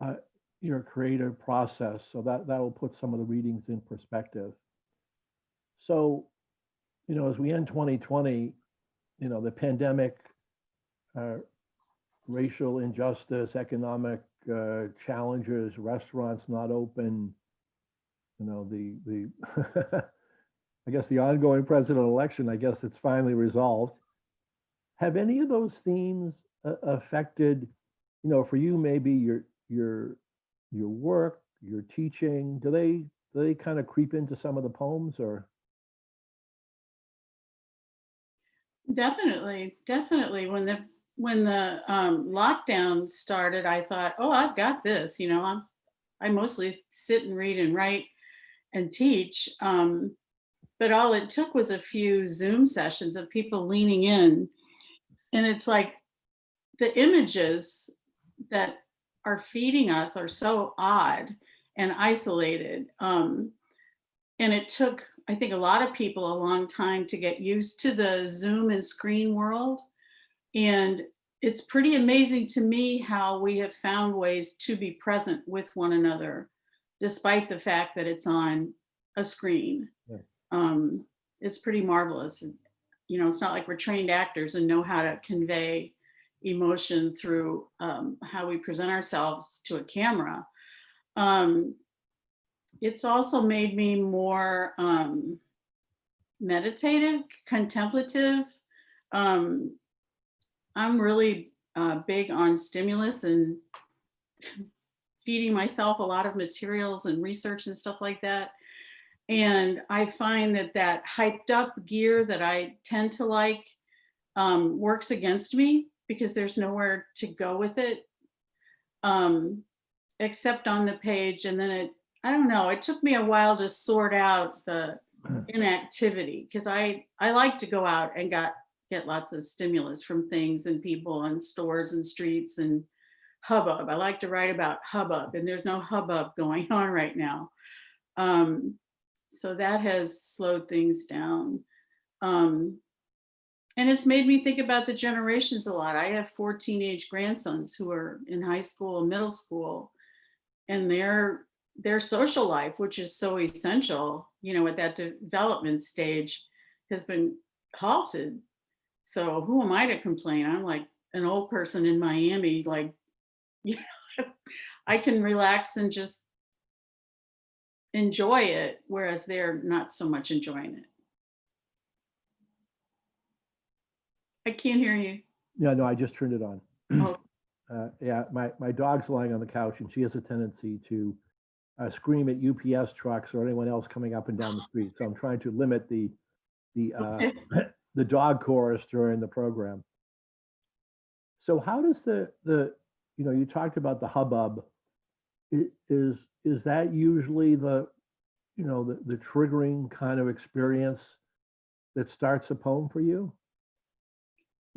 uh, your creative process. So that will put some of the readings in perspective. So, as we end 2020, the pandemic, uh, racial injustice, economic challenges, restaurants not open, the I guess the ongoing presidential election, I guess it's finally resolved. Have any of those themes affected, for you, maybe your work, your teaching? Do they kind of creep into some of the poems, or? Definitely, definitely. When the lockdown started, I thought, oh, I've got this. I mostly sit and read and write and teach. But all it took was a few Zoom sessions of people leaning in, and it's like the images that are feeding us are so odd and isolated. And it took, I think, a lot of people a long time to get used to the Zoom and screen world. And it's pretty amazing to me how we have found ways to be present with one another, despite the fact that it's on a screen. Yeah. It's pretty marvelous. It's not like we're trained actors and know how to convey emotion through how we present ourselves to a camera. Um, it's also made me more meditative, contemplative. Um, I'm really big on stimulus and feeding myself a lot of materials and research and stuff like that. And I find that hyped up gear that I tend to like works against me because there's nowhere to go with it um, except on the page. And then I don't know, it took me a while to sort out the inactivity because I like to go out and get lots of stimulus from things and people and stores and streets and hubbub. I like to write about hubbub, and there's no hubbub going on right now. Um, so that has slowed things down. Um, and it's made me think about the generations a lot. I have 4 teenage grandsons who are in high school and middle school, and their social life, which is so essential, at that development stage, has been halted. So who am I to complain? I'm like an old person in Miami, like, you know, I can relax and just enjoy it, whereas they're not so much enjoying it. I can't hear you. Yeah, no, I just turned it on. Oh, Yeah, my dog's lying on the couch, and she has a tendency to scream at UPS trucks or anyone else coming up and down the street. So I'm trying to limit the okay. the dog chorus during the program. So how does you talked about the hubbub. Is that usually the triggering kind of experience that starts a poem for you?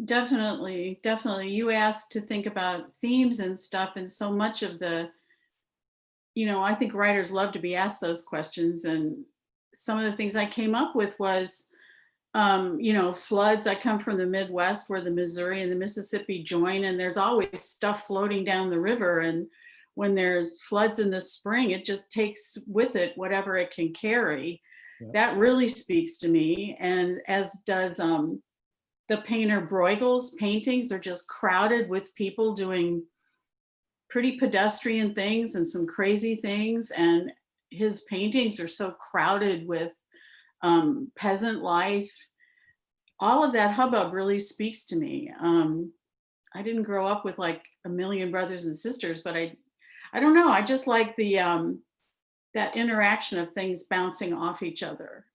Definitely, definitely. You asked to think about themes and stuff, and so much of I think writers love to be asked those questions. And some of the things I came up with was, floods. I come from the Midwest where the Missouri and the Mississippi join, and there's always stuff floating down the river. And when there's floods in the spring, it just takes with it whatever it can carry. Yeah. That really speaks to me, and as does the painter Bruegel's paintings are just crowded with people doing pretty pedestrian things and some crazy things. And his paintings are so crowded with peasant life. All of that hubbub really speaks to me. I didn't grow up with like a million brothers and sisters, but I don't know. I just like that interaction of things bouncing off each other.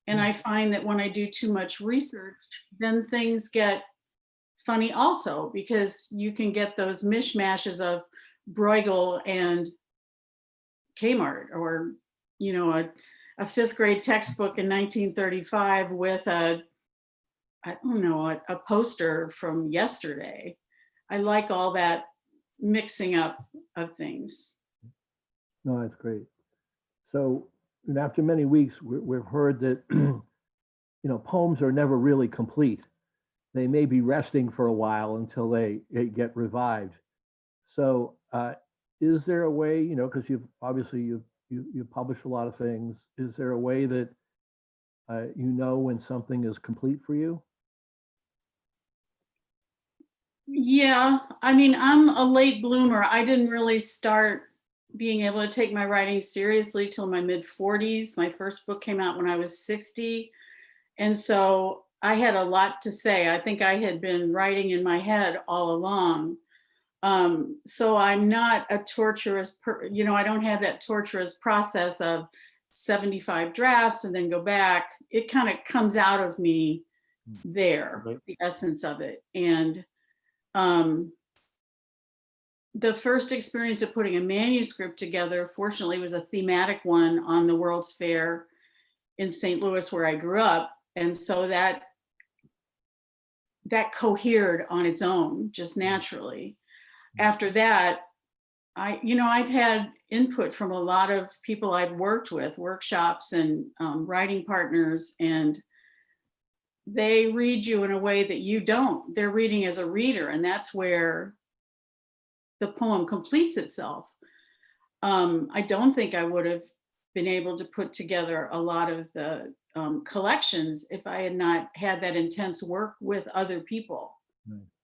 And I find that when I do too much research, then things get funny also, because you can get those mishmashes of Bruegel and Kmart, or, a fifth grade textbook in 1935 with I don't know, a poster from yesterday. I like all that mixing up of things. No, that's great. So, and after many weeks, we've heard that poems are never really complete. They may be resting for a while until they get revived. So, is there a way, because you've obviously you've published a lot of things. Is there a way that when something is complete for you? Yeah, I mean, I'm a late bloomer. I didn't really start being able to take my writing seriously till my mid 40s. My first book came out when I was 60. And so I had a lot to say. I think I had been writing in my head all along. So I'm not a torturous, I don't have that torturous process of 75 drafts and then go back. It kind of comes out of me there, Right. the essence of it. And the first experience of putting a manuscript together, fortunately, was a thematic one on the World's Fair in St. Louis, where I grew up. And so that cohered on its own, just naturally. After that, I've had input from a lot of people I've worked with, workshops and writing partners, and they read you in a way that you don't. They're reading as a reader, and that's where the poem completes itself. I don't think I would have been able to put together a lot of the collections if I had not had that intense work with other people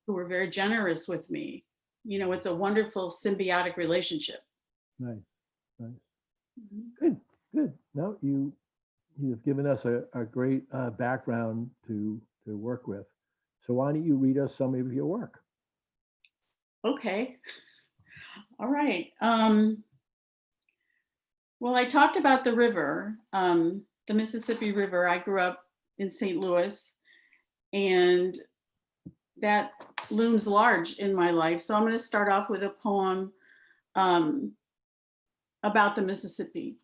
who were very generous with me. It's a wonderful symbiotic relationship. Nice. Good. No, you've given us a great background to work with. So why don't you read us some of your work? Okay. All right. Well, I talked about the river, the Mississippi River. I grew up in St. Louis, and that looms large in my life. So I'm going to start off with a poem about the Mississippi,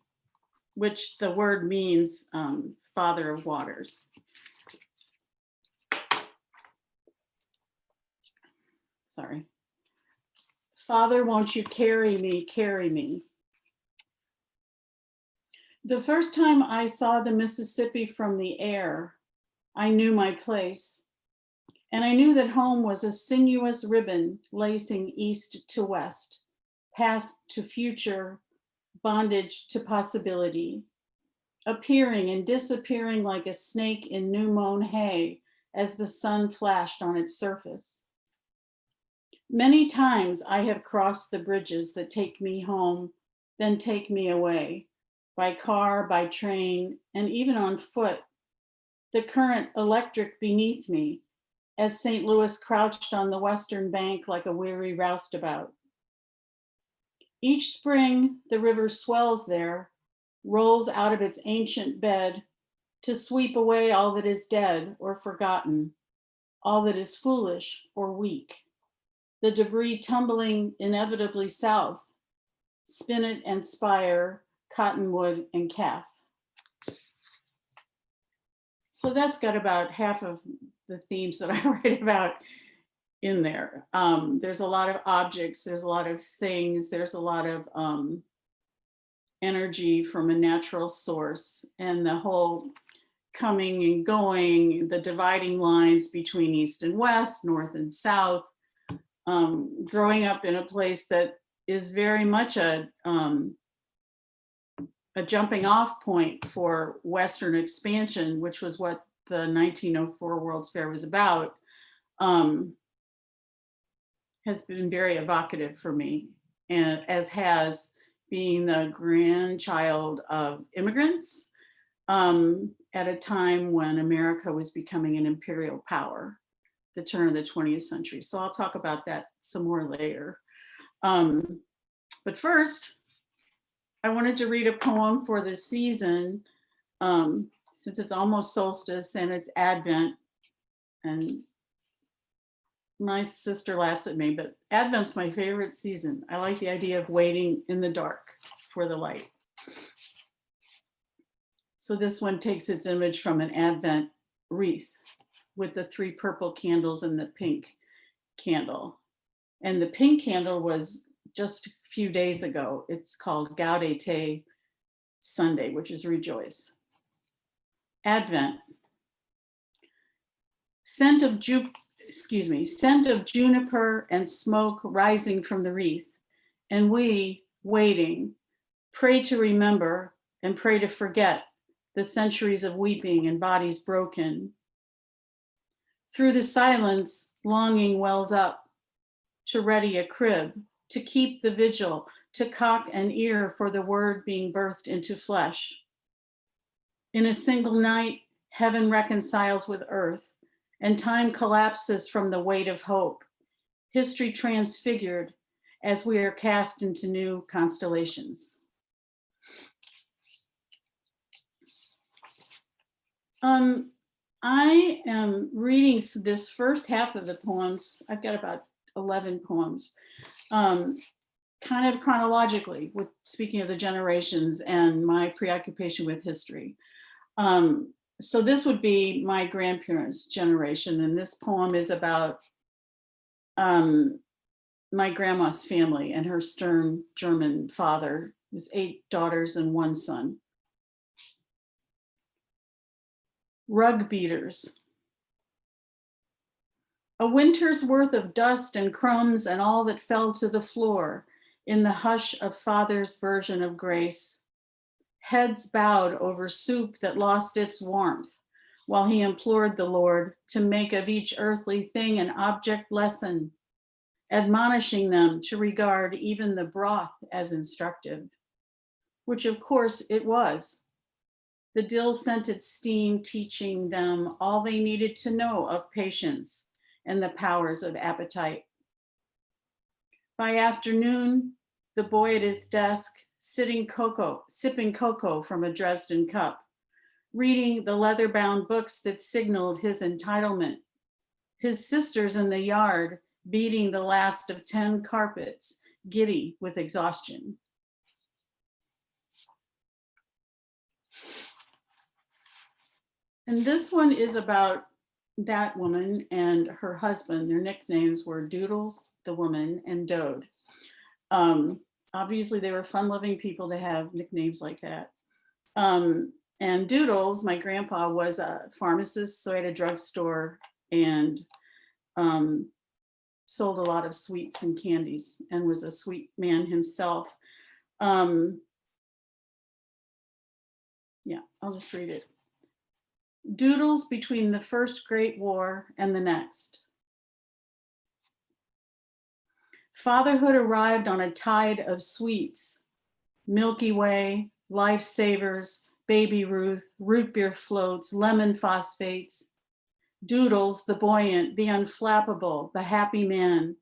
which the word means father of waters. Sorry. Father, won't you carry me, carry me? The first time I saw the Mississippi from the air, I knew my place. And I knew that home was a sinuous ribbon lacing east to west, past to future, bondage to possibility, appearing and disappearing like a snake in new mown hay as the sun flashed on its surface. Many times I have crossed the bridges that take me home, then take me away, by car, by train, and even on foot, the current electric beneath me, as St. Louis crouched on the western bank like a weary roustabout. Each spring, the river swells there, rolls out of its ancient bed to sweep away all that is dead or forgotten, all that is foolish or weak. The debris tumbling inevitably south, spinet and spire, cottonwood and calf. So that's got about half of the themes that I write about in there. There's a lot of objects, there's a lot of things, there's a lot of energy from a natural source, and the whole coming and going, the dividing lines between east and west, north and south, growing up in a place that is very much a jumping off point for Western expansion, which was what the 1904 World's Fair was about, has been very evocative for me, and as has being the grandchild of immigrants at a time when America was becoming an imperial power, the turn of the 20th century. So I'll talk about that some more later. But first, I wanted to read a poem for the season, since it's almost solstice and it's Advent. And my sister laughs at me, but Advent's my favorite season. I like the idea of waiting in the dark for the light. So this one takes its image from an Advent wreath with the 3 purple candles and the pink candle. And the pink candle was just a few days ago. It's called Gaudete Sunday, which is rejoice. Advent. Scent of juniper and smoke rising from the wreath. and we, waiting, pray to remember and pray to forget the centuries of weeping and bodies broken. Through the silence, longing wells up to ready a crib, to keep the vigil, to cock an ear for the word being birthed into flesh. In a single night, heaven reconciles with earth, and time collapses from the weight of hope, history transfigured as we are cast into new constellations. I am reading this first half of the poems. I've got about 11 poems, kind of chronologically, with speaking of the generations and my preoccupation with history. So this would be my grandparents' generation, and this poem is about my grandma's family and her stern German father. There's 8 daughters and 1 son. Rug beaters. A winter's worth of dust and crumbs and all that fell to the floor in the hush of father's version of grace. Heads bowed over soup that lost its warmth while he implored the Lord to make of each earthly thing an object lesson, admonishing them to regard even the broth as instructive, which of course it was. The dill-scented steam teaching them all they needed to know of patience and the powers of appetite. By afternoon, the boy at his desk, sipping cocoa from a Dresden cup, reading the leather-bound books that signaled his entitlement, his sisters in the yard beating the last of 10 carpets, giddy with exhaustion. And this one is about that woman and her husband. Their nicknames were Doodles, the woman, and Dode. Obviously, they were fun-loving people to have nicknames like that. And Doodles, my grandpa, was a pharmacist, so he had a drugstore and sold a lot of sweets and candies and was a sweet man himself. Yeah, I'll just read it. Doodles between the first Great War and the next. Fatherhood arrived on a tide of sweets, Milky Way, Lifesavers, Baby Ruth, root beer floats, lemon phosphates. Doodles, the buoyant, the unflappable, the happy man.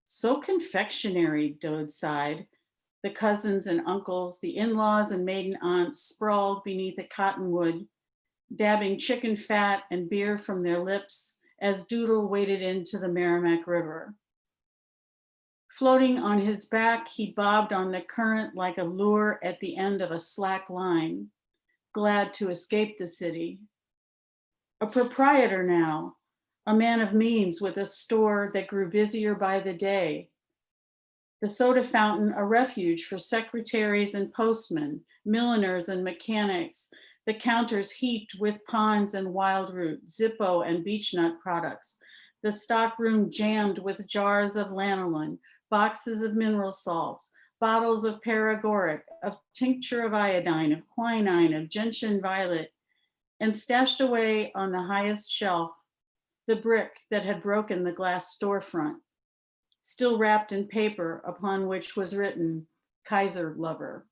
So confectionery, Dode sighed. The cousins and uncles, the in-laws and maiden aunts sprawled beneath a cottonwood, dabbing chicken fat and beer from their lips as Doodle waded into the Merrimack River. Floating on his back, he bobbed on the current like a lure at the end of a slack line, glad to escape the city. A proprietor now, a man of means with a store that grew busier by the day. The soda fountain a refuge for secretaries and postmen, milliners and mechanics, the counters heaped with ponds and wildroot, Zippo and beechnut products, the stockroom jammed with jars of lanolin, boxes of mineral salts, bottles of paregoric, of tincture of iodine, of quinine, of gentian violet, and stashed away on the highest shelf, the brick that had broken the glass storefront, still wrapped in paper upon which was written, Kaiser Lover.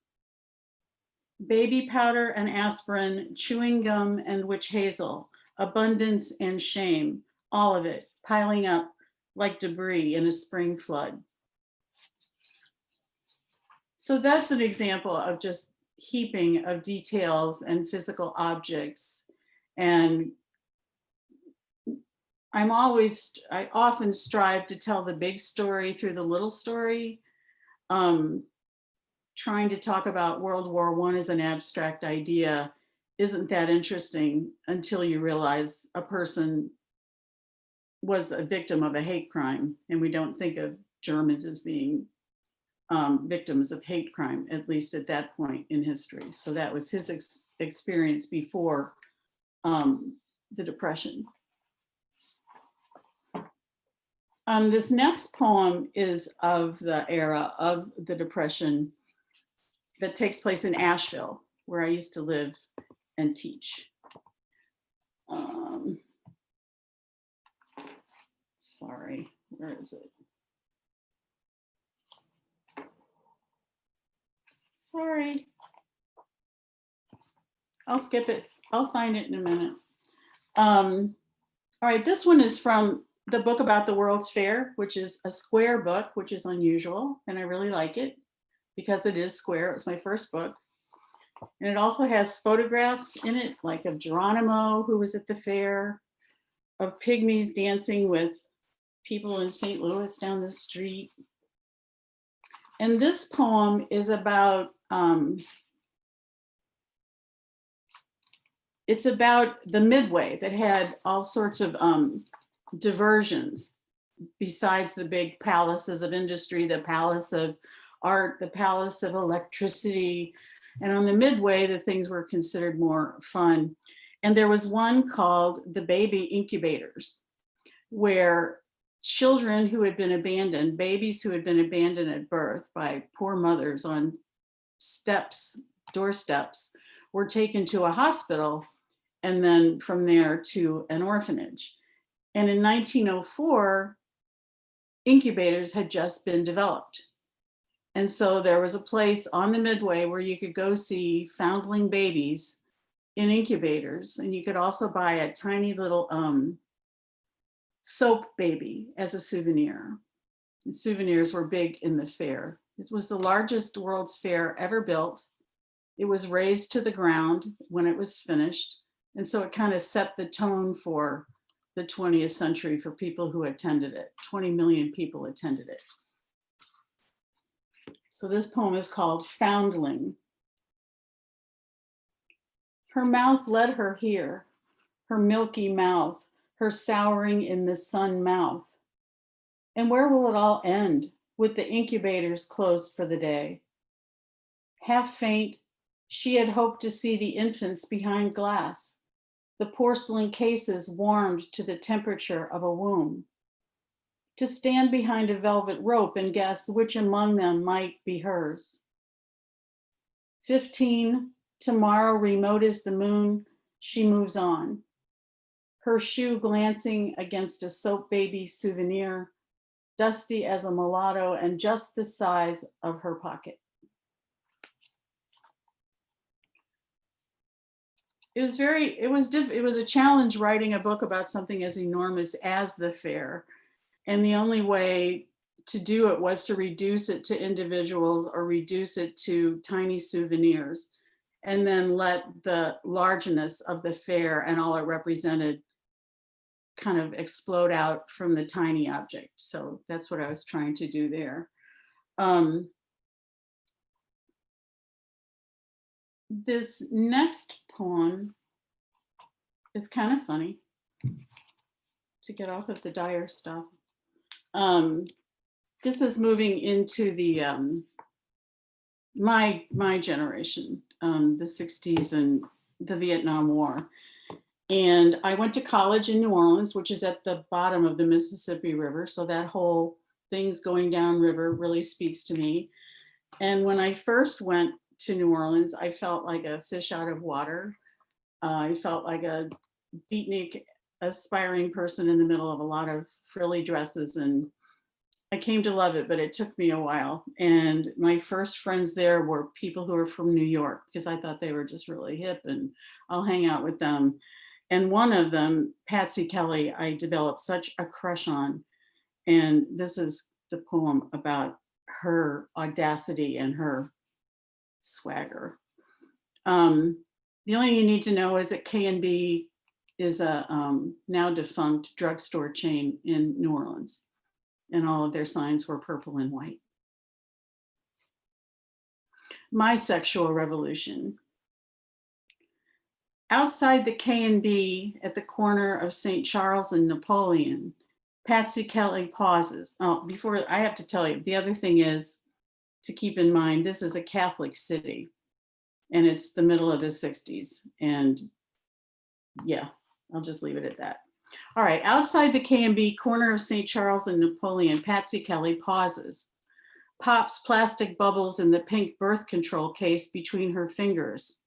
Baby powder and aspirin, chewing gum and witch hazel, abundance and shame, all of it piling up like debris in a spring flood. So that's an example of just heaping of details and physical objects. And I often strive to tell the big story through the little story. Trying to talk about World War I as an abstract idea isn't that interesting until you realize a person was a victim of a hate crime, and we don't think of Germans as being victims of hate crime, at least at that point in history. So that was his experience before the Depression. This next poem is of the era of the Depression that takes place in Asheville, where I used to live and teach. Sorry, where is it? Sorry. I'll skip it. I'll find it in a minute. All right, this one is from the book about the World's Fair, which is a square book, which is unusual, and I really like it because it is square. It was my first book. And it also has photographs in it, like of Geronimo, who was at the fair, of pygmies dancing with people in St. Louis down the street. And this poem is about, it's about the Midway that had all sorts of diversions besides the big palaces of industry, the palace of art, the palace of electricity. And on the Midway, the things were considered more fun. And there was one called the baby incubators, where children who had been abandoned, babies who had been abandoned at birth by poor mothers on steps, doorsteps, were taken to a hospital and then from there to an orphanage. And in 1904, incubators had just been developed. And so there was a place on the Midway where you could go see foundling babies in incubators. And you could also buy a tiny little soap baby as a souvenir. And souvenirs were big in the fair. It was the largest World's Fair ever built. It was razed to the ground when it was finished. And so it kind of set the tone for the 20th century for people who attended it. 20 million people attended it. So this poem is called Foundling. Her mouth led her here, her milky mouth, her souring in the sun mouth. And where will it all end with the incubators closed for the day? Half faint, she had hoped to see the infants behind glass, the porcelain cases warmed to the temperature of a womb, to stand behind a velvet rope and guess which among them might be hers. 15, tomorrow remote as the moon, she moves on, her shoe glancing against a soap baby souvenir, dusty as a mulatto and just the size of her pocket. It was a challenge writing a book about something as enormous as the fair. And the only way to do it was to reduce it to individuals or reduce it to tiny souvenirs, and then let the largeness of the fair and all it represented kind of explode out from the tiny object. So that's what I was trying to do there. This next poem is kind of funny, to get off of the dire stuff. This is moving into the my generation, the 60s and the Vietnam War. And I went to college in New Orleans, which is at the bottom of the Mississippi River. So that whole things going down river really speaks to me. And when I first went to New Orleans, I felt like a fish out of water. I felt like a beatnik, aspiring person in the middle of a lot of frilly dresses. And I came to love it, but it took me a while. And my first friends there were people who were from New York, because I thought they were just really hip and I'll hang out with them. And one of them, Patsy Kelly, I developed such a crush on. And this is the poem about her audacity and her swagger. The only thing you need to know is that K&B is a now defunct drugstore chain in New Orleans, and all of their signs were purple and white. My sexual revolution. Outside the K&B at the corner of St. Charles and Napoleon, Patsy Kelly pauses. Oh, before I have to tell you, the other thing is to keep in mind, this is a Catholic city and it's the middle of the 60s. And yeah, I'll just leave it at that. All right, outside the K&B, corner of St. Charles and Napoleon, Patsy Kelly pauses, pops plastic bubbles in the pink birth control case between her fingers.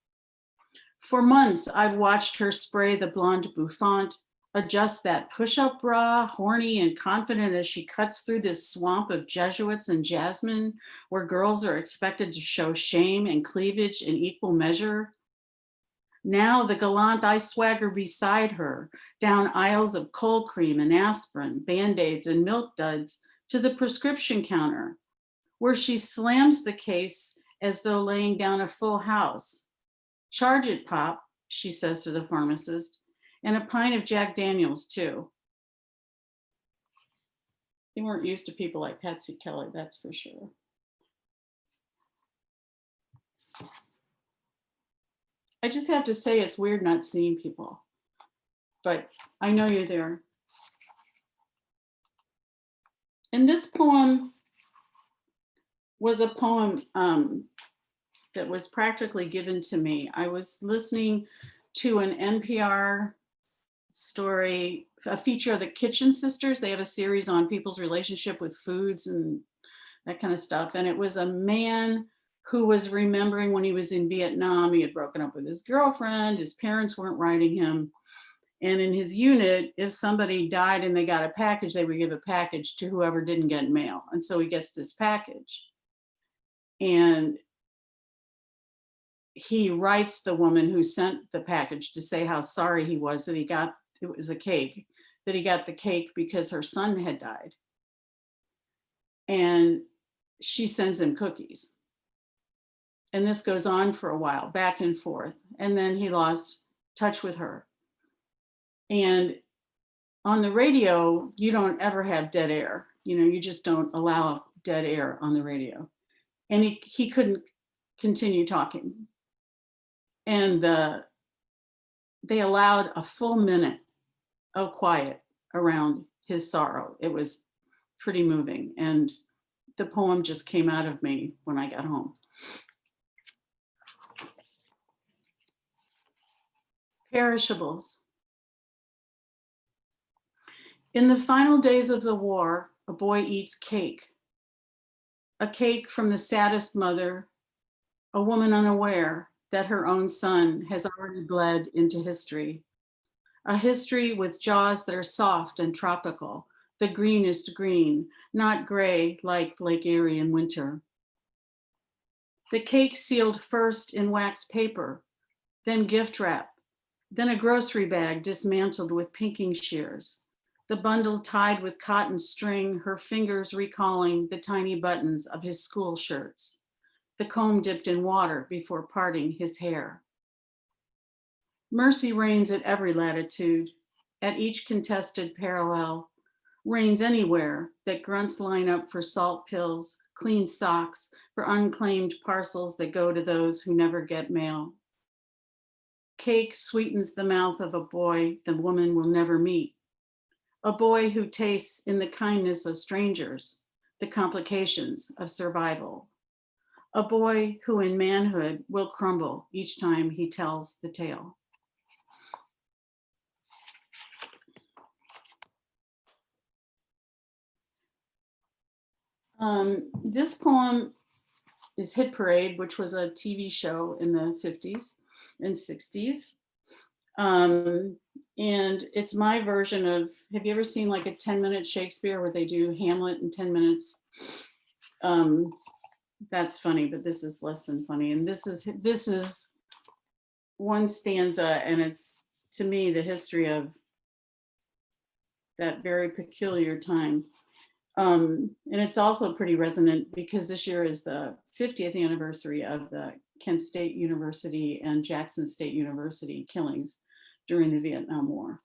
For months, I've watched her spray the blonde bouffant, adjust that push-up bra, horny and confident as she cuts through this swamp of Jesuits and jasmine, where girls are expected to show shame and cleavage in equal measure. Now the gallant I swagger beside her, down aisles of cold cream and aspirin, Band-Aids and milk duds, to the prescription counter, where she slams the case as though laying down a full house. Charge it, Pop, she says to the pharmacist, and a pint of Jack Daniels, too. They weren't used to people like Patsy Kelly, that's for sure. I just have to say it's weird not seeing people, but I know you're there. And this poem was a poem that was practically given to me. I was listening to an NPR story, a feature of the Kitchen Sisters. They have a series on people's relationship with foods and that kind of stuff. And it was a man who was remembering when he was in Vietnam, he had broken up with his girlfriend, his parents weren't writing him. And in his unit, if somebody died and they got a package, they would give a package to whoever didn't get mail. And so he gets this package. And he writes the woman who sent the package to say how sorry he was that he got, it was a cake, that he got the cake because her son had died. And she sends him cookies. And this goes on for a while, back and forth. And then he lost touch with her. And on the radio, you don't ever have dead air. You know, you just don't allow dead air on the radio. And he couldn't continue talking. And they allowed a full minute of quiet around his sorrow. It was pretty moving. And the poem just came out of me when I got home. Perishables. In the final days of the war, a boy eats cake. A cake from the saddest mother, a woman unaware that her own son has already bled into history. A history with jaws that are soft and tropical, the greenest green, not gray like Lake Erie in winter. The cake sealed first in wax paper, then gift wrap, then a grocery bag dismantled with pinking shears, the bundle tied with cotton string, her fingers recalling the tiny buttons of his school shirts, the comb dipped in water before parting his hair. Mercy reigns at every latitude, at each contested parallel, reigns anywhere that grunts line up for salt pills, clean socks, for unclaimed parcels that go to those who never get mail. Cake sweetens the mouth of a boy the woman will never meet. A boy who tastes in the kindness of strangers, the complications of survival. A boy who in manhood will crumble each time he tells the tale. This poem is Hit Parade, which was a TV show in the 50s and 60s. And it's my version of, have you ever seen like a 10-minute Shakespeare where they do Hamlet in 10 minutes? That's funny, but this is less than funny. And this is one stanza, and it's, to me, the history of that very peculiar time. And it's also pretty resonant because this year is the 50th anniversary of the Kent State University and Jackson State University killings during the Vietnam War.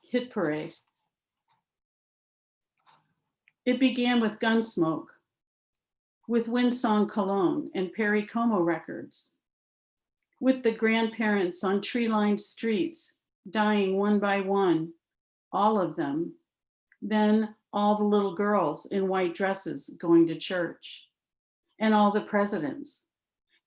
Hit Parade. It began with Gunsmoke, with Windsong Cologne and Perry Como records, with the grandparents on tree-lined streets, dying one by one, all of them. Then all the little girls in white dresses going to church, and all the presidents,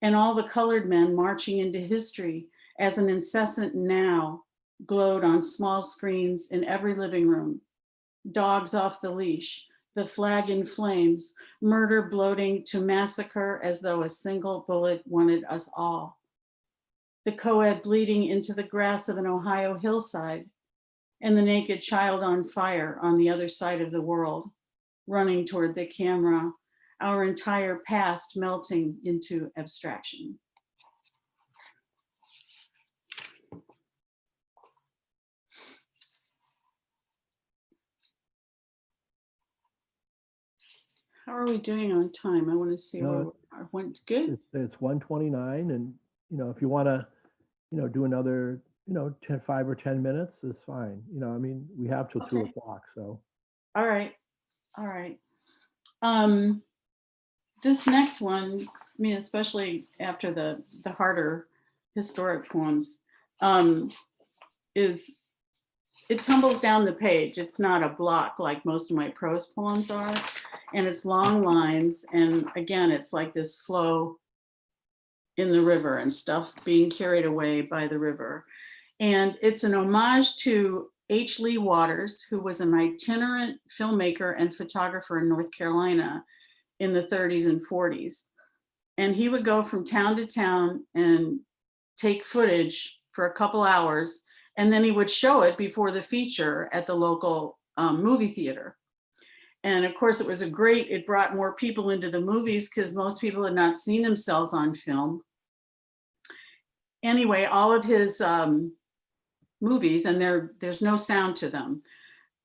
and all the colored men marching into history as an incessant now glowed on small screens in every living room. Dogs off the leash, the flag in flames, murder bloating to massacre as though a single bullet wanted us all. The co-ed bleeding into the grass of an Ohio hillside, and the naked child on fire on the other side of the world, running toward the camera, our entire past melting into abstraction. How are we doing on time? I want to see where I went. Good. It's 1:29, and if you want to, do another, 5 or 10 minutes is fine. I mean, we have till 2:00, so. All right. All right. This next one, I mean, especially after the harder historic poems, is it tumbles down the page. It's not a block like most of my prose poems are, and it's long lines. And again, it's like this flow in the river and stuff being carried away by the river. And it's an homage to H. Lee Waters, who was an itinerant filmmaker and photographer in North Carolina in the 30s and 40s. And he would go from town to town and take footage for a couple hours, and then he would show it before the feature at the local movie theater. And of course, it brought more people into the movies because most people had not seen themselves on film. Anyway, all of his movies, and there's no sound to them.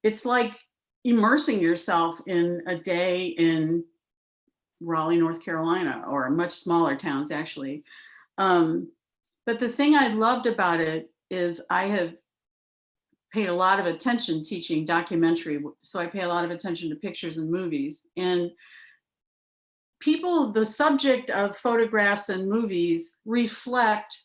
It's like immersing yourself in a day in Raleigh, North Carolina, or much smaller towns actually. But the thing I loved about it is I have paid a lot of attention teaching documentary, so I pay a lot of attention to pictures and movies. And people, the subject of photographs and movies reflect,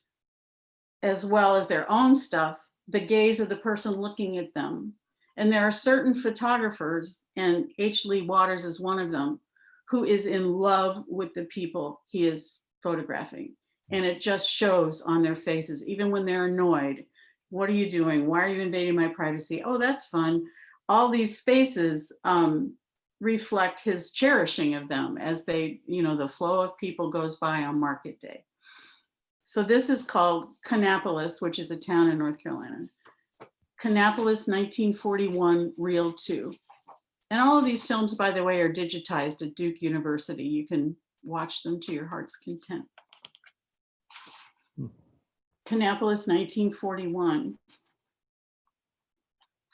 as well as their own stuff, the gaze of the person looking at them. And there are certain photographers, and H. Lee Waters is one of them, who is in love with the people he is photographing. And it just shows on their faces, even when they're annoyed. What are you doing? Why are you invading my privacy? Oh, that's fun. All these faces reflect his cherishing of them as they, the flow of people goes by on market day. So this is called Kannapolis, which is a town in North Carolina. Kannapolis, 1941, Reel 2. And all of these films, by the way, are digitized at Duke University. You can watch them to your heart's content. Kannapolis, 1941.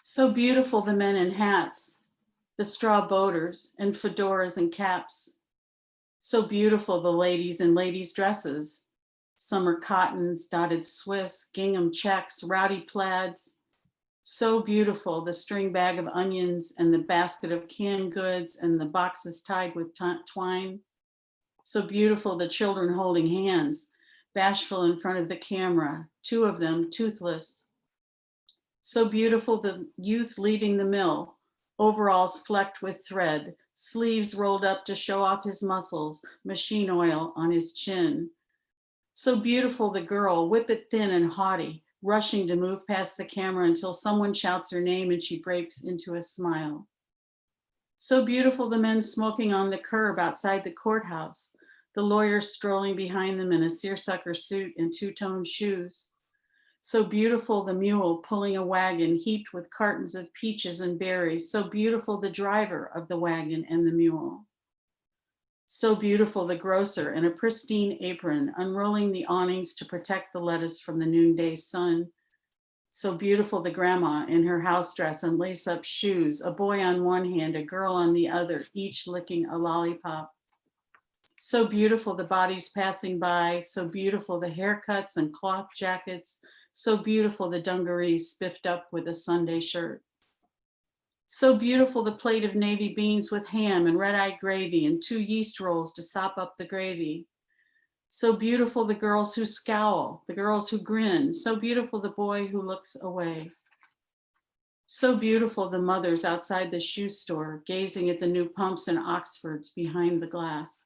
So beautiful, the men in hats, the straw boaters and fedoras and caps. So beautiful, the ladies in ladies' dresses, summer cottons, dotted Swiss, gingham checks, rowdy plaids. So beautiful, the string bag of onions and the basket of canned goods and the boxes tied with twine. So beautiful, the children holding hands, bashful in front of the camera, two of them toothless. So beautiful, the youth leaving the mill, overalls flecked with thread, sleeves rolled up to show off his muscles, machine oil on his chin. So beautiful, the girl, whippet thin and haughty, rushing to move past the camera until someone shouts her name and she breaks into a smile. So beautiful, the men smoking on the curb outside the courthouse, the lawyers strolling behind them in a seersucker suit and two-tone shoes. So beautiful, the mule pulling a wagon heaped with cartons of peaches and berries. So beautiful, the driver of the wagon and the mule. So beautiful, the grocer in a pristine apron, unrolling the awnings to protect the lettuce from the noonday sun. So beautiful, the grandma in her house dress and lace-up shoes, a boy on one hand, a girl on the other, each licking a lollipop. So beautiful, the bodies passing by. So beautiful, the haircuts and cloth jackets. So beautiful, the dungarees spiffed up with a Sunday shirt. So beautiful, the plate of navy beans with ham and red-eye gravy and 2 yeast rolls to sop up the gravy. So beautiful, the girls who scowl, the girls who grin. So beautiful, the boy who looks away. So beautiful, the mothers outside the shoe store, gazing at the new pumps and Oxfords behind the glass.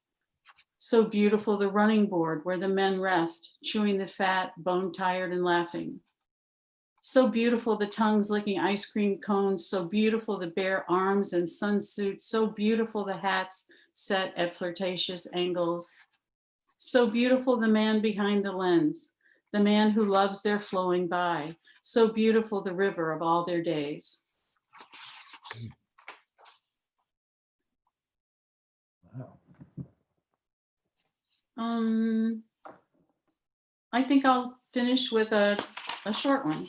So beautiful, the running board where the men rest, chewing the fat, bone-tired and laughing. So beautiful, the tongues licking ice cream cones. So beautiful, the bare arms and sunsuits. So beautiful, the hats set at flirtatious angles. So beautiful, the man behind the lens, the man who loves their flowing by. So beautiful, the river of all their days. Wow. I think I'll finish with a short one.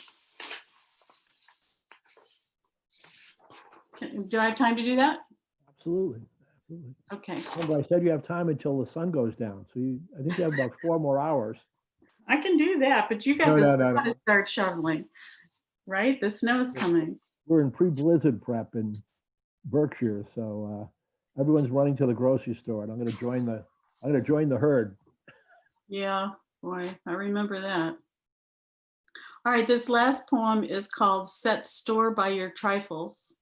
Do I have time to do that? Absolutely. Absolutely. Okay, Remember, I said you have time until the sun goes down. So I think you have about 4 more hours. I can do that, but you got No, the no, snow no, to start shoveling, right? The snow's coming. We're in pre-blizzard prep in Berkshire, so everyone's running to the grocery store, and I'm going to join the herd. Yeah, boy, I remember that. All right, this last poem is called Set Store by Your Trifles.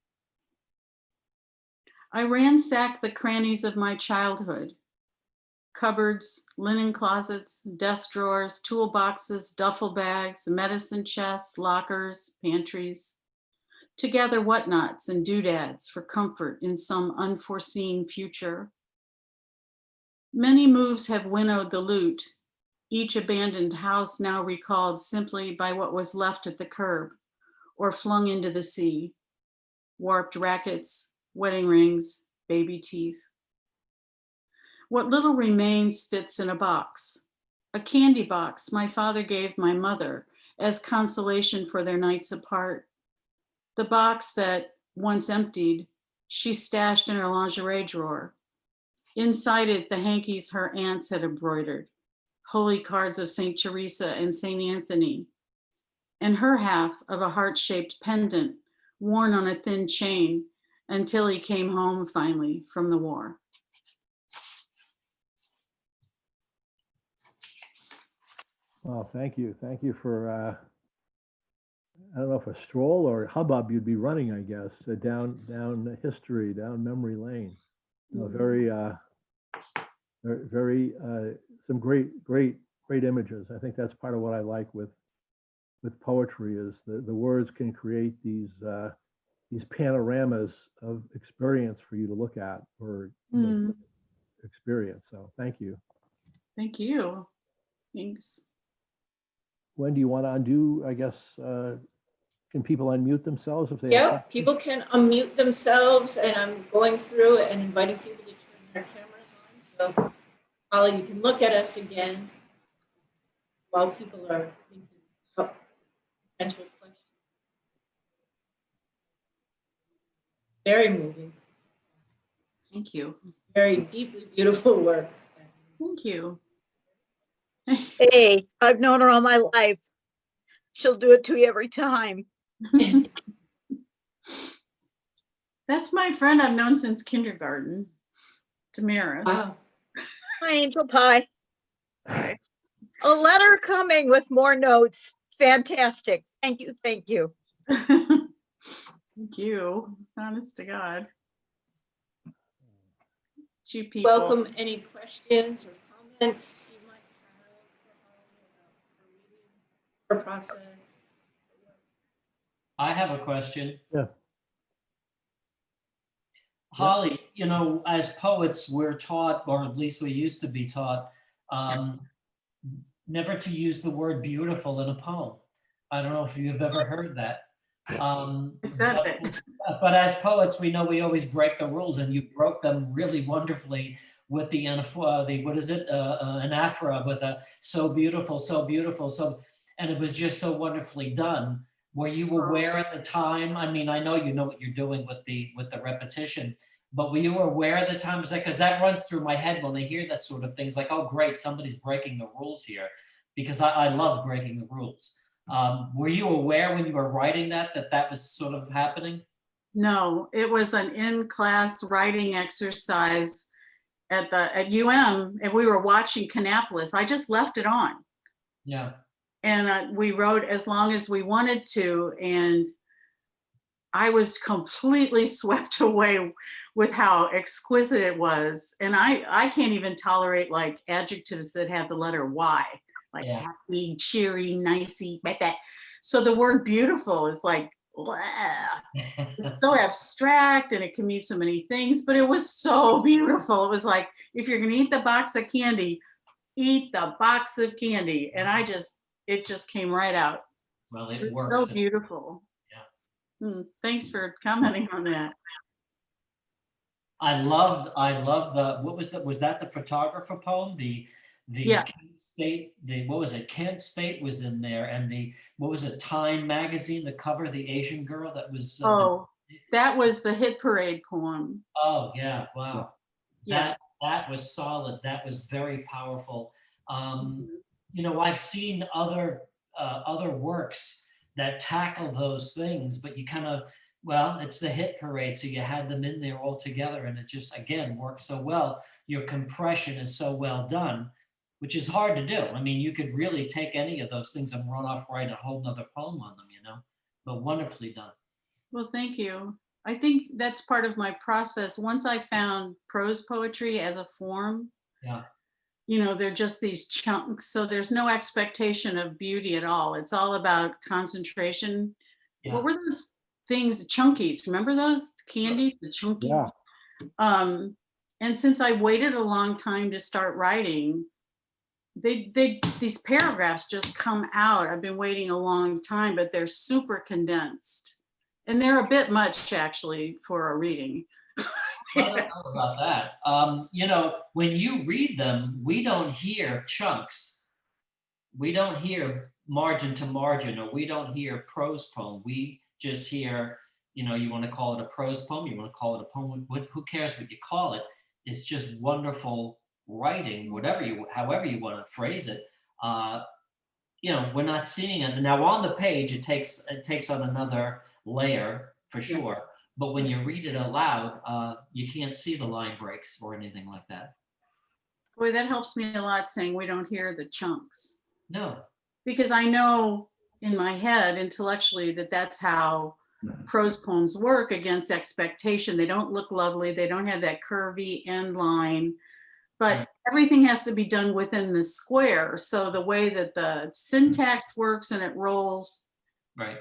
I ransacked the crannies of my childhood. Cupboards, linen closets, desk drawers, toolboxes, duffel bags, medicine chests, lockers, pantries. To gather whatnots and doodads for comfort in some unforeseen future. Many moves have winnowed the loot, each abandoned house now recalled simply by what was left at the curb or flung into the sea. Warped rackets, wedding rings, baby teeth. What little remains fits in a box, a candy box my father gave my mother as consolation for their nights apart. The box that, once emptied, she stashed in her lingerie drawer. Inside it, the hankies her aunts had embroidered, holy cards of St. Teresa and St. Anthony, and her half of a heart-shaped pendant worn on a thin chain until he came home finally from the war. Well, thank you. Thank you for, I don't know if a stroll or hubbub you'd be running, I guess, down history, down memory lane. You know, very, some great images. I think that's part of what I like with poetry is the words can create these panoramas of experience for you to look at or experience. So thank you. Thank you. Thanks. When do you want to undo? I guess can people unmute themselves if they? Yeah, people can unmute themselves, and I'm going through and inviting people to turn their cameras on. So, Holly, you can look at us again while people are thinking of potential questions. Very moving. Thank you. Very deeply beautiful work. Thank you. Hey, I've known her all my life. She'll do it to you every time. That's my friend I've known since kindergarten, Damaris. Wow. Hi, Angel Pie. Hi. A letter coming with more notes. Fantastic. Thank you. Thank you. Thank you. Honest to God. You people. Welcome any questions or comments you might have about her reading, her process. I have a question. Yeah. Holly, you know, as poets, we're taught, or at least we used to be taught, never to use the word beautiful in a poem. I don't know if you've ever heard that. I said it. But as poets, we know we always break the rules, and you broke them really wonderfully with the what is it, anaphora with a so beautiful, so, and it was just so wonderfully done. Were you aware at the time? I mean, I know you know what you're doing with the repetition, but were you aware at the time? Was that because that runs through my head when I hear that sort of thing? It's like, oh, great, somebody's breaking the rules here, because I love breaking the rules. Were you aware when you were writing that was sort of happening? No, it was an in-class writing exercise at UM, and we were watching Kannapolis. I just left it on. Yeah. And we wrote as long as we wanted to, and I was completely swept away with how exquisite it was. And I can't even tolerate like adjectives that have the letter Y, like happy, cheery, nicey, So the word beautiful is like, blah. It's so abstract and it can mean so many things, but it was so beautiful. It was like, if you're going to eat the box of candy, eat the box of candy. And it just came right out. Well, It it was works. so beautiful. Yeah. Thanks for commenting on that. I love the, was that the photographer poem? The Yeah. Kent State, what was it? Kent State was in there, and what was it? Time magazine, the cover, the Asian girl that was. Oh, that was the Hit Parade poem. Oh yeah, wow. Yeah. That was solid. That was very powerful. Mhm. I've seen other works that tackle those things, but you kind of, well, it's the Hit Parade, so you had them in there all together, and it just again works so well. Your compression is so well done, which is hard to do. I mean, you could really take any of those things and run off, write a whole nother poem on them, but wonderfully done. Well, thank you. I think that's part of my process. Once I found prose poetry as a form, Yeah. they're just these chunks. So there's no expectation of beauty at all. It's all about concentration. Yeah. What were those things? Chunkies. Remember those candies? The chunky. Yeah. And since I waited a long time to start writing, these paragraphs just come out. I've been waiting a long time, but they're super condensed. And they're a bit much actually for a reading. I don't know about that. When you read them, we don't hear chunks. We don't hear margin to margin, or we don't hear prose poem. We just hear, you want to call it a prose poem, you want to call it a poem, who cares what you call it? It's just wonderful writing, however you want to phrase it. We're not seeing it. Now on the page, it takes on another layer for sure. But when you read it aloud, you can't see the line breaks or anything like that. Boy, that helps me a lot, saying we don't hear the chunks. No. Because I know in my head intellectually that that's how prose poems work against expectation. They don't look lovely. They don't have that curvy end line, but everything has to be done within the square. So the way that the syntax works and it rolls. Right.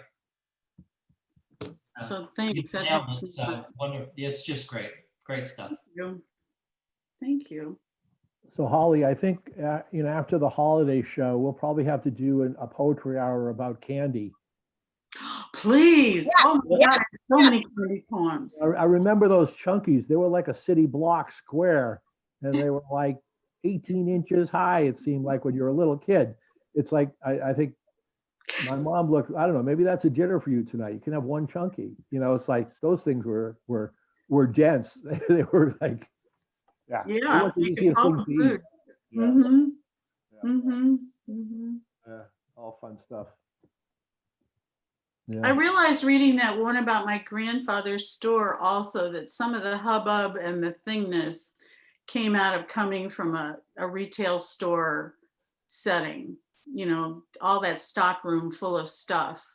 So thanks. That Nailed helps it. me. So wonderful. It's just great. Great stuff. Thank you. So Holly, I think, after the holiday show, we'll probably have to do a poetry hour about candy. Please. Yeah, Oh my God, so many candy poems. I remember those chunkies. They were like a city block square, and they were like 18 inches high, it seemed like, when you're a little kid. It's like, I think my mom looked, I don't know, maybe that's a dinner for you tonight. You can have one chunky. It's like those things were dense. They were like, yeah. They Yeah, weren't the you could easiest call things them to eat. food. Yeah. Mm-hmm. Yeah. Mm-hmm. Mm-hmm. Yeah, all fun stuff. I Yeah. realized reading that one about my grandfather's store also that some of the hubbub and the thingness came out of coming from a retail store setting, all that stock room full of stuff.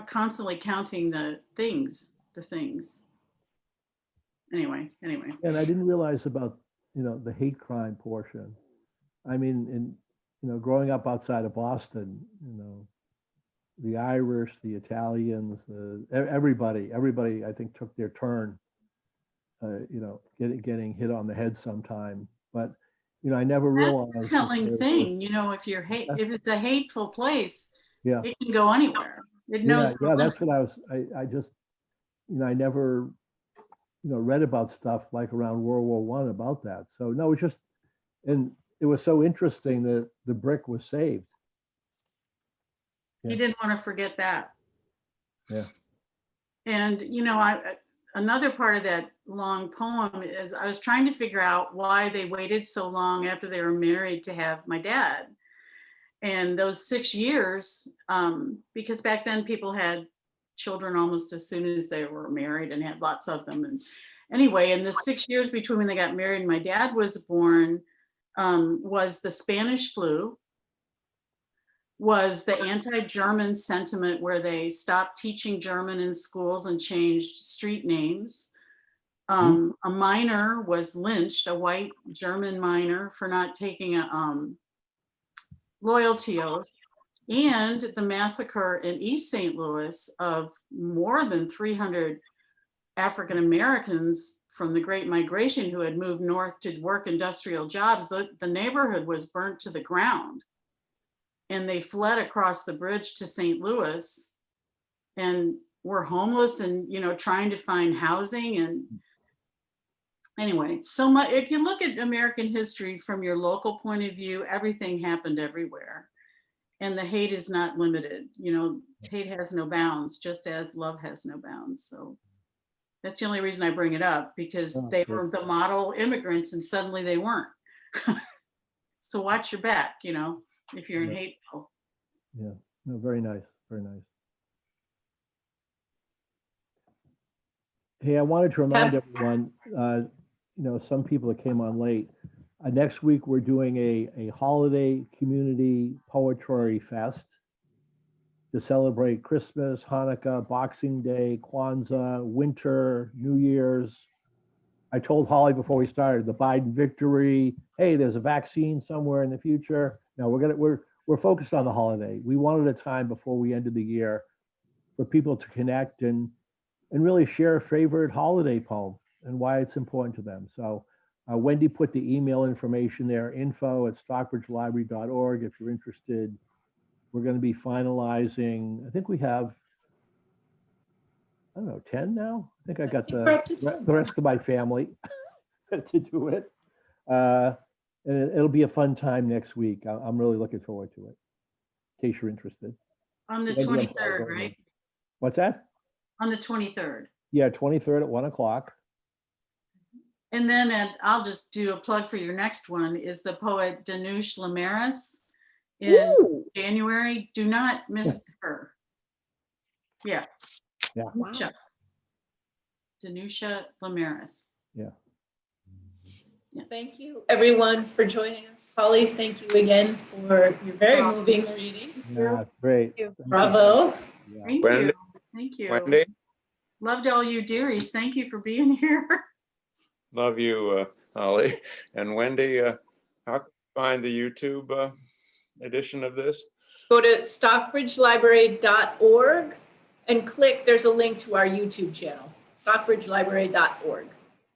Constantly counting the things. Anyway. And I didn't realize about, the hate crime portion. I mean, growing up outside of Boston, the Irish, the Italians, everybody, I think took their turn, getting hit on the head sometime. But, I never realized. That's the telling thing, if it's a hateful place, Yeah. it can go anywhere. It knows. Yeah, that's what I just, I never, read about stuff like around World War I about that. So no, it's just, and it was so interesting that the brick was saved. He didn't want to forget that. Yeah. And another part of that long poem is I was trying to figure out why they waited so long after they were married to have my dad. And those 6 years, because back then people had children almost as soon as they were married and had lots of them. And anyway, in the 6 years between when they got married and my dad was born, was the Spanish flu, was the anti-German sentiment where they stopped teaching German in schools and changed street names. A miner was lynched, a white German miner, for not taking loyalty oath, and the massacre in East St. Louis of more than 300 African Americans from the Great Migration who had moved north to work industrial jobs. The neighborhood was burnt to the ground, and they fled across the bridge to St. Louis and were homeless and, trying to find housing. And anyway, so much, if you look at American history from your local point of view, everything happened everywhere. And the hate is not limited. Hate has no bounds, just as love has no bounds. So that's the only reason I bring it up, because Oh, they sure. were the model immigrants and suddenly they weren't. So watch your back, if you're in Yeah. hateful. Yeah, no, very nice, very nice. Hey, I wanted to remind everyone, some people that came on late. Next week, we're doing a holiday community poetry fest to celebrate Christmas, Hanukkah, Boxing Day, Kwanzaa, winter, New Year's. I told Holly before we started the Biden victory. Hey, there's a vaccine somewhere in the future. No, we're focused on the holiday. We wanted a time before we ended the year for people to connect and really share a favorite holiday poem and why it's important to them. So Wendy put the email information there, info@stockbridgelibrary.org if you're interested. We're going to be finalizing, I think we have, 10 now? I think I got think we're up to 10. the rest of my family to do it. And it'll be a fun time next week. I'm really looking forward to it, in case you're interested. On the Wendy, I'm sorry, 23rd, go ahead. right? What's that? On the 23rd. Yeah, 23rd at 1 o'clock. And then I'll just do a plug for your next one, is the poet Danush Lamaris in Ooh, January. Do not miss her. Yeah. Yeah. wow. Danusha Lamaris. Thank you, everyone, for joining us. Holly, thank you again for your very moving reading. Yeah, great. Thank you. Thank you. Bravo. Yeah. Thank Wendy? you. Thank you. Wendy, Loved all you dearies. Thank you for being here. love you, Holly. And Wendy, how can you find the YouTube edition of this? Go to stockbridgelibrary.org and click, there's a link to our YouTube channel, stockbridgelibrary.org.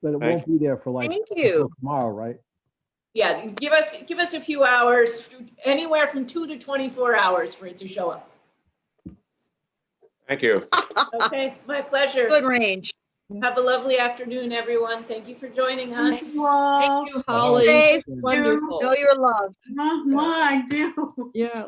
But it Thank won't be there for like Thank until you. tomorrow, right? Yeah, give us a few hours, anywhere from 2 to 24 hours for it to show up. Thank you. Okay, my pleasure. Good range. Have a lovely afternoon, everyone. Thank you for joining us. Thank you all. Thank you, Wow. Holly. Safe. Wonderful. Know you're loved. I do. Yeah.